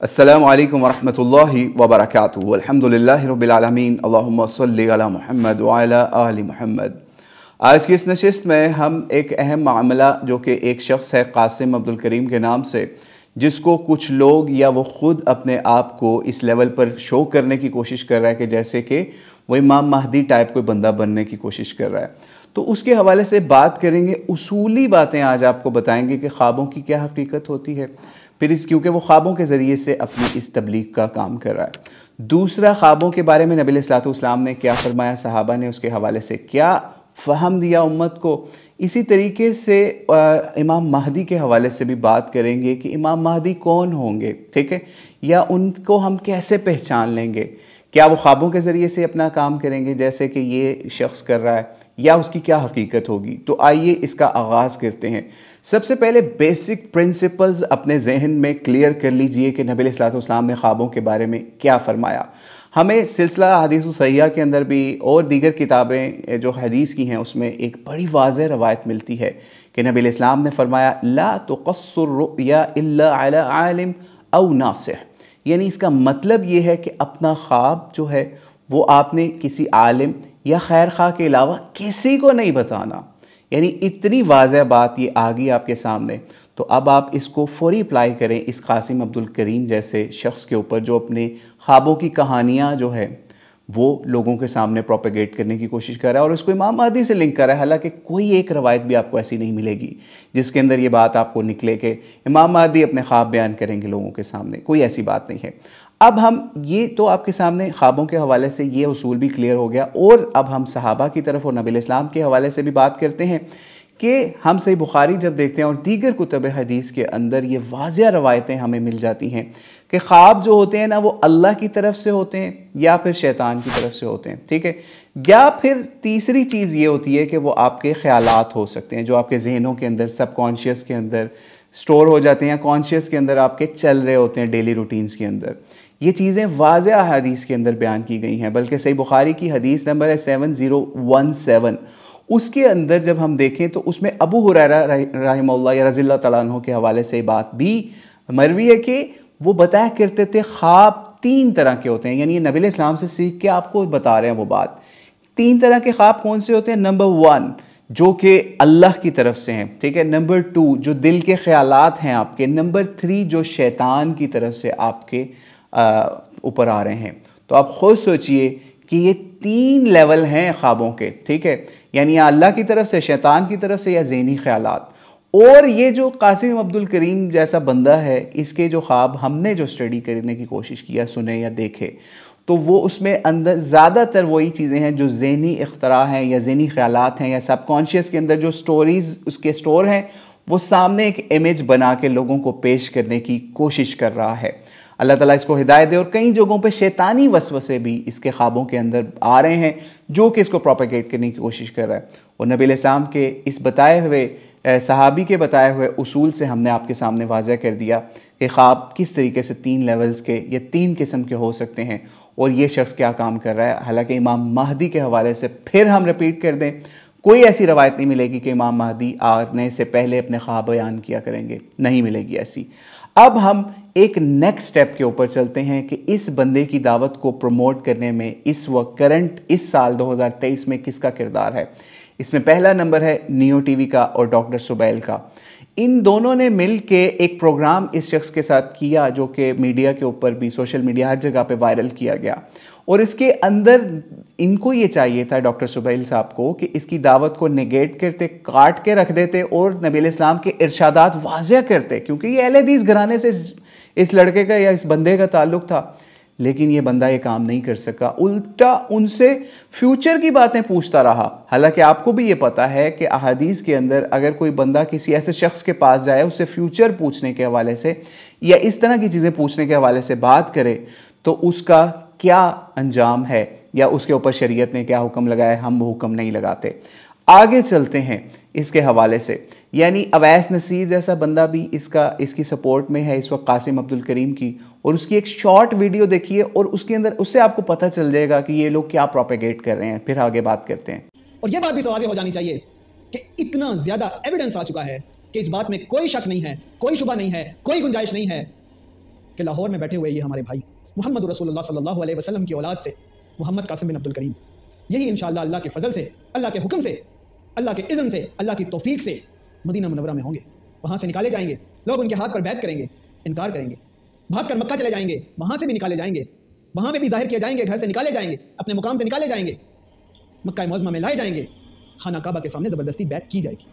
अस्सलामु अलैकुम वरहमतुल्लाहि वबरकातुहू। अल्हम्दुलिल्लाहि रब्बिल आलमीन, अल्लाहुम्मा सल्लि अला मुहम्मद व अला आलि मुहम्मद। आज की इस नशिस्त में हम एक अहम मामला जो कि एक शख्स है कासिम अब्दुल करीम के नाम से, जिसको कुछ लोग या वो ख़ुद अपने आप को इस लेवल पर शो करने की कोशिश कर रहा है कि जैसे कि वो इमाम महदी टाइप कोई बंदा बनने की कोशिश कर रहा है, तो उसके हवाले से बात करेंगे। उसूली बातें आज आपको बताएंगे कि ख्वाबों की क्या हकीकत होती है, फिर इस क्योंकि वो ख्वाबों के ज़रिए से अपनी इस तबलीग का काम कर रहा है। दूसरा, ख्वाबों के बारे में नबी अलैहिस्सलातु वस्सलाम ने क्या फरमाया, सहाबा ने उसके हवाले से क्या फ़हम दिया उम्मत को। इसी तरीके से इमाम महदी के हवाले से भी बात करेंगे कि इमाम महदी कौन होंगे, ठीक है, या उनको हम कैसे पहचान लेंगे। क्या वो ख्वाबों के ज़रिए से अपना काम करेंगे जैसे कि ये शख्स कर रहा है, या उसकी क्या हकीकत होगी। तो आइए इसका आगाज़ करते हैं। सबसे पहले बेसिक प्रिंसिपल्स अपने जहन में क्लियर कर लीजिए कि नबी अलैहिस्सलातु वस्सलाम ने ख्वाबों के बारे में क्या फ़रमाया। हमें सिलसिला हदीस सहीहा के अंदर भी और दीगर किताबें जो हदीस की हैं उसमें एक बड़ी वाज़ेह रवायत मिलती है कि नबी अलैहिस्सलाम ने फरमाया, ला तुक़स्सुर रुया इल्ला अला आलिम औ नासिह। यानी इसका मतलब ये है कि अपना ख्वाब जो है वो आपने किसी आलिम या खैर खा के अलावा किसी को नहीं बताना। यानी इतनी वाज़ेह बात ये आ गई आपके सामने, तो अब आप इसको फौरी अप्लाई करें इस कासिम अब्दुल करीम जैसे शख्स के ऊपर, जो अपने ख्वाबों की कहानियाँ जो है वो लोगों के सामने प्रोपेगेट करने की कोशिश कर रहा है और उसको इमाम महदी से लिंक कर रहा है। हालांकि कोई एक रवायत भी आपको ऐसी नहीं मिलेगी जिसके अंदर ये बात आपको निकले कि इमाम महदी अपने ख्वाब बयान करेंगे लोगों के सामने, कोई ऐसी बात नहीं है। अब हम ये तो आपके सामने ख्वाबों के हवाले से ये उसूल भी क्लियर हो गया, और अब हम सहाबा की तरफ और नबी अलैहिस्सलाम के हवाले से भी बात करते हैं कि हम सही बुखारी जब देखते हैं और दीगर कुतुब हदीस के अंदर ये वाज़िया रवायतें हमें मिल जाती हैं कि ख्वाब जो होते हैं ना वो अल्लाह की तरफ से होते हैं या फिर शैतान की तरफ से होते हैं, ठीक है। या फिर तीसरी चीज़ ये होती है कि वो आपके ख्यालात हो सकते हैं जो आपके जहनों के अंदर, सबकॉन्शियस के अंदर स्टोर हो जाते हैं या कॉन्शियस के अंदर आपके चल रहे होते हैं डेली रूटीन्स के अंदर। ये चीज़ें वाज़िया हदीस के अंदर बयान की गई हैं, बल्कि सही बुखारी की हदीस नंबर है 7017। उसके अंदर जब हम देखें तो उसमें अबू हुरैरा रहिमहुल्लाह या रज़ियल्लाहु तआला अन्हु के हवाले से बात भी मरवी है कि वो बताया करते थे ख्वाब 3 तरह के होते हैं। यानी ये नबी अलैहिस्सलाम से सीख के आपको बता रहे हैं वो बात। 3 तरह के ख्वाब कौन से होते हैं? नंबर 1 जो कि अल्लाह की तरफ से हैं, ठीक है। नंबर 2 जो दिल के ख्यालात हैं आपके। नंबर 3 जो शैतान की तरफ से आपके ऊपर आ रहे हैं। तो आप खुद सोचिए कि ये 3 लेवल हैं ख्वाबों के, ठीक है। यानी या अल्लाह की तरफ से, शैतान की तरफ से, या ज़हनी ख्यालात। और ये जो कासिम अब्दुल करीम जैसा बंदा है, इसके जो ख्वाब हमने जो स्टडी करने की कोशिश किया, सुने या देखे, तो वो उसमें अंदर ज़्यादातर वही चीज़ें हैं जो ज़हनी इख्तरा हैं या ज़हनी ख्यालात हैं या सबकॉन्शियस के अंदर जो स्टोरीज़ उसके स्टोर हैं, वो सामने एक इमेज बना के लोगों को पेश करने की कोशिश कर रहा है। अल्लाह ताला इसको हिदायत दे। और कई जगहों पे शैतानी वसवसे भी इसके ख्वाबों के अंदर आ रहे हैं जो कि इसको प्रोपेगेट करने की कोशिश कर रहा है। और नबी अलैहिस्सलाम के इस बताए हुए, सहाबी के बताए हुए उसूल से हमने आपके सामने वाज़ह कर दिया कि ख्वाब किस तरीके से 3 लेवल्स के या 3 किस्म के हो सकते हैं और ये शख्स क्या काम कर रहा है। हालांकि इमाम महदी के हवाले से फिर हम रिपीट कर दें, कोई ऐसी रवायत नहीं मिलेगी कि इमाम महदी आने से पहले अपने ख्वाब बयान किया करेंगे, नहीं मिलेगी ऐसी। अब हम एक नेक्स्ट स्टेप के ऊपर चलते हैं कि इस बंदे की दावत को प्रमोट करने में इस वक्त करंट इस साल 2023 में किसका किरदार है। इसमें पहला नंबर है नियो टीवी का और डॉक्टर सुबैल का। इन दोनों ने मिल के एक प्रोग्राम इस शख्स के साथ किया जो कि मीडिया के ऊपर भी, सोशल मीडिया हर जगह पे वायरल किया गया। और इसके अंदर इनको ये चाहिए था डॉक्टर सुबैल साहब को कि इसकी दावत को नेगेट करते, काट के रख देते और नबी अलैहिस्सलाम के इरशादात वाज़िया करते, क्योंकि ये अहले हदीस घराने से इस लड़के का या इस बंदे का ताल्लुक था। लेकिन ये बंदा ये काम नहीं कर सका, उल्टा उनसे फ्यूचर की बातें पूछता रहा। हालांकि आपको भी ये पता है कि अहादीस के अंदर अगर कोई बंदा किसी ऐसे शख्स के पास जाए, उससे फ्यूचर पूछने के हवाले से या इस तरह की चीज़ें पूछने के हवाले से बात करे, तो उसका क्या अंजाम है या उसके ऊपर शरीयत ने क्या हुक्म लगाया, हम वो हुक्म नहीं लगाते। आगे चलते हैं इसके हवाले से। यानी अवैस नसीर जैसा बंदा भी इसकी सपोर्ट में है इस वक्त कासिम अब्दुल करीम की, और उसकी एक शॉर्ट वीडियो देखिए और उसके अंदर उससे आपको पता चल जाएगा कि ये लोग क्या प्रोपेगेट कर रहे हैं। फिर आगे बात करते हैं। और यह बात भी तो वाज़ेह हो जानी चाहिए कि इतना ज्यादा एविडेंस आ चुका है कि इस बात में कोई शक नहीं है, कोई शुबा नहीं है, कोई गुंजाइश नहीं है कि लाहौर में बैठे हुए ये हमारे भाई मोहम्मद रसूलुल्लाह सल्लल्लाहु अलैहि वसल्लम की औलाद से मोहम्मद कासिम बिन अब्दुल करीम, यही इंशाअल्लाह अल्लाह के फजल से, अल्लाह के हुक्म से, अल्लाह के इज़्न से, अल्लाह की तौफीक से मदीना मुनव्वरा में होंगे। वहाँ से निकाले जाएंगे, लोग उनके हाथ पर बैत करेंगे, इनकार करेंगे, भाग कर मक्का चले जाएंगे, वहाँ से भी निकाले जाएंगे, वहाँ पे भी जाहिर किए जाएंगे, घर से निकाले जाएंगे, अपने मुकाम से निकाले जाएंगे, मक्का मुअज़्ज़मा में लाए जाएंगे, खाना काबा के सामने ज़बरदस्ती बैत की जाएगी।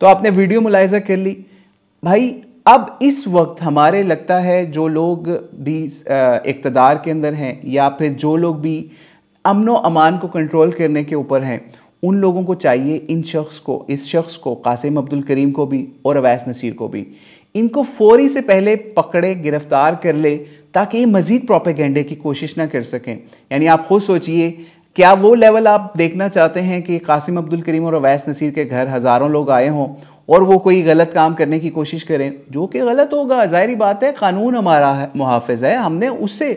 तो आपने वीडियो मुलाहिज़ा कर ली भाई। अब इस वक्त हमारे लगता है जो लोग भी इक़्तिदार के अंदर हैं या फिर जो लोग भी अमन व अमान को कंट्रोल करने के ऊपर हैं, उन लोगों को चाहिए इस शख्स को कासिम अब्दुल करीम को भी और अवैस नसीर को भी, इनको फौरी से पहले पकड़े, गिरफ्तार कर ले, ताकि ये मज़ीद प्रोपेगेंडे की कोशिश ना कर सकें। यानी आप खुद सोचिए, क्या वो लेवल आप देखना चाहते हैं कि कासिम अब्दुल करीम और अवैस नसीर के घर हज़ारों लोग आए हों और वो कोई गलत काम करने की कोशिश करें? जो कि गलत होगा, ज़ाहिरी बात है, कानून हमारा मुहाफ़िज़ है, हमने उससे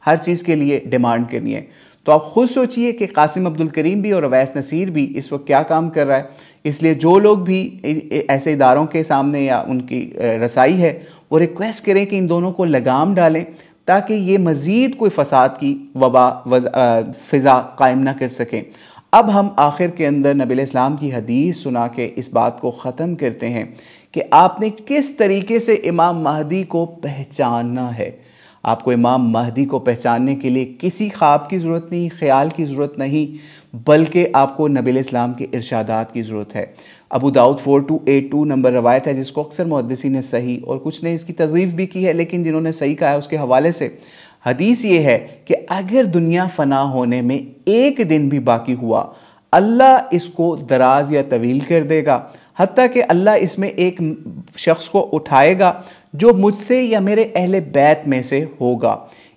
हर चीज़ के लिए डिमांड करनी है। तो आप खुद सोचिए कि कासिम अब्दुल करीम भी और अवैस नसीर भी इस वक्त क्या काम कर रहा है। इसलिए जो लोग भी ऐसे इदारों के सामने या उनकी रसाई है, वो रिक्वेस्ट करें कि इन दोनों को लगाम डालें, ताकि ये मज़ीद कोई फ़साद की फ़िज़ा कायम ना कर सकें। अब हम आखिर के अंदर नबी इस्लाम की हदीस सुना के इस बात को ख़त्म करते हैं कि आपने किस तरीके से इमाम महदी को पहचानना है। आपको इमाम महदी को पहचानने के लिए किसी ख्वाब की ज़रूरत नहीं, ख्याल की ज़रूरत नहीं, बल्कि आपको नबी इस्लाम के इरशादात की ज़रूरत है। अबू दाऊद 4282 नंबर रवायत है, जिसको अक्सर मुहद्दिसीन ने सही और कुछ ने इसकी तज़रीफ़ भी की है, लेकिन जिन्होंने सही कहा है उसके हवाले से हदीस ये है कि अगर दुनिया फ़ना होने में एक दिन भी बाकी हुआ, अल्लाह इसको दराज या तवील कर देगा, हत्ता कि अल्लाह इसमें एक शख्स को उठाएगा जो मुझसे या मेरे अहले बैत में से होगा।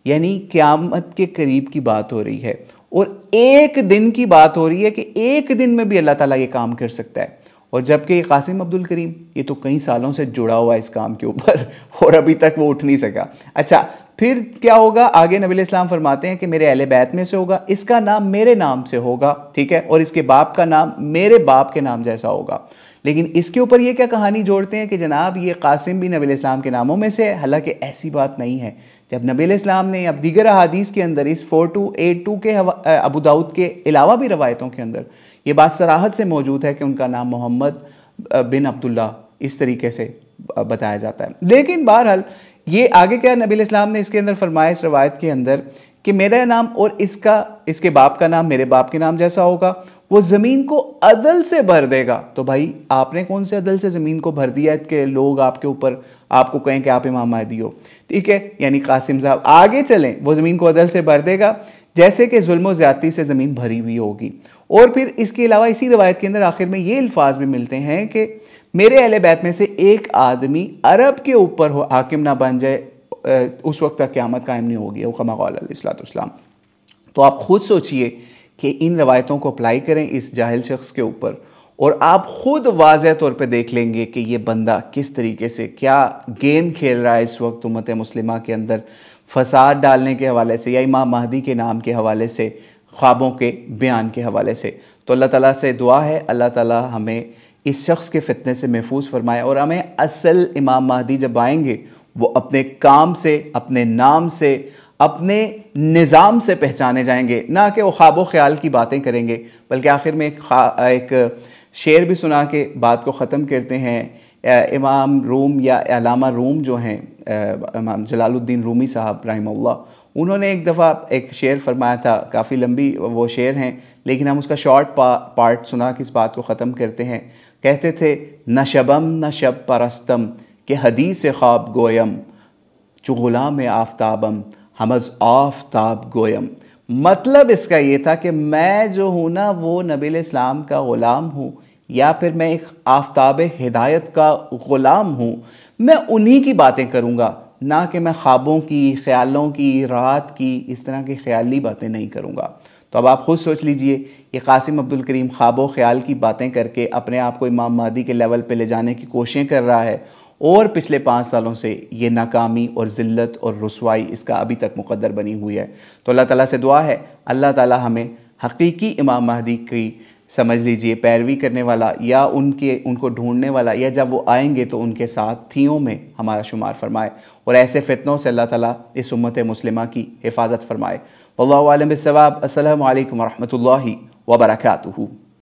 यानी क़यामत के करीब की बात हो रही है और एक दिन की बात हो रही है कि एक दिन में भी अल्लाह ताला ये काम कर सकता है। और जबकि कासिम अब्दुल करीम ये तो कई सालों से जुड़ा हुआ है इस काम के ऊपर और अभी तक वो उठ नहीं सका। अच्छा, फिर क्या होगा? आगे नबी इस्लाम फरमाते हैं कि मेरे अहले बैत में से होगा, इसका नाम मेरे नाम से होगा, ठीक है, और इसके बाप का नाम मेरे बाप के नाम जैसा होगा। लेकिन इसके ऊपर ये क्या कहानी जोड़ते हैं कि जनाब ये कासिम भी नबी इस्लाम के नामों में से है, हालांकि ऐसी बात नहीं है। जब नबी इस्लाम ने अब दीगर अहादीस के अंदर इस 4282 के अबू दाऊद के अलावा भी रवायतों के अंदर ये बात सराहत से मौजूद है कि उनका नाम मोहम्मद बिन अब्दुल्ला इस तरीके से बताया जाता है। लेकिन बहरहाल ये आगे क्या नबी इस्लाम ने इसके अंदर फरमाया इस रवायत के अंदर कि मेरा नाम और इसके बाप का नाम मेरे बाप के नाम जैसा होगा, वो ज़मीन को अदल से भर देगा। तो भाई आपने कौन से अदल से ज़मीन को भर दिया कि लोग आपके ऊपर आपको कहें कि आप इमाम महदी हो, ठीक है। यानी कासिम साहब आगे चलें, वो ज़मीन को अदल से भर देगा जैसे कि जुल्म ज़्यादती से ज़मीन भरी हुई होगी। और फिर इसके अलावा इसी रवायत के अंदर आखिर में ये अल्फाज भी मिलते हैं कि मेरे अहले बैत में से एक आदमी अरब के ऊपर हाकिम ना बन जाए, उस वक्त तक क़यामत कायम नहीं होगी, कमा क़ाल अलैहिस्सलाम। तो आप खुद सोचिए कि इन रवायतों को अप्लाई करें इस जाहिल शख्स के ऊपर और आप खुद वाज़ह तौर पे देख लेंगे कि ये बंदा किस तरीके से क्या गेम खेल रहा है इस वक्त उम्मत मुस्लिमा के अंदर, फसाद डालने के हवाले से या इमाम महदी के नाम के हवाले से, ख्वाबों के बयान के हवाले से। तो अल्लाह ताला से दुआ है अल्लाह ताला हमें इस शख्स के फितने से महफूज फरमाए और हमें असल इमाम महदी जब आएंगे वो अपने काम से, अपने नाम से, अपने निज़ाम से पहचाने जाएंगे, ना कि वो ख्वाब ख्याल की बातें करेंगे। बल्कि आखिर में एक शेर भी सुना के बात को ख़त्म करते हैं। इमाम रूम या अलामा रूम जो हैं, इमाम जलालुद्दीन रूमी साहब रहमहुल्लाह, उन्होंने एक दफ़ा एक शेर फरमाया था, काफ़ी लंबी वो शेर हैं लेकिन हम उसका शॉर्ट पार्ट सुना के इस बात को ख़त्म करते हैं। कहते थे न शबम न शब परस्तम के हदीस ख्वाब गोयम चु गुलाम आफ्ताबम हमज आफ्ताब गोयम। मतलब इसका ये था कि मैं जो हूँ ना वो नबी इस्लाम का ग़ुलाम हूँ या फिर मैं एक आफ्ताब हिदायत का ग़ुलाम हूँ। मैं उन्हीं की बातें करूँगा, ना कि मैं ख्वाबों की, ख्यालों की, रात की, इस तरह की ख्याली बातें नहीं करूँगा। तो अब आप खुद सोच लीजिए, ये कासिम अब्दुल करीम ख्वाब ख्याल की बातें करके अपने आप को इमाम महदी के लेवल पे ले जाने की कोशिशें कर रहा है और पिछले 5 सालों से ये नाकामी और ज़िल्लत और रुसवाई इसका अभी तक मुक़द्दर बनी हुई है। तो अल्लाह ताला से दुआ है अल्लाह ताला हमें हकीकी इमाम महदी की समझ लीजिए पैरवी करने वाला या उनको ढूंढने वाला, या जब वो आएंगे तो उनके साथियों में हमारा शुमार फरमाए, और ऐसे फितनों से अल्लाह ताला इस उम्मत मुस्लिमा की हिफाजत फरमाए। वल्लाहु आलम बिस्सवाब। अस्सलामु अलैकुम व रहमतुल्लाहि व बरकातुहू।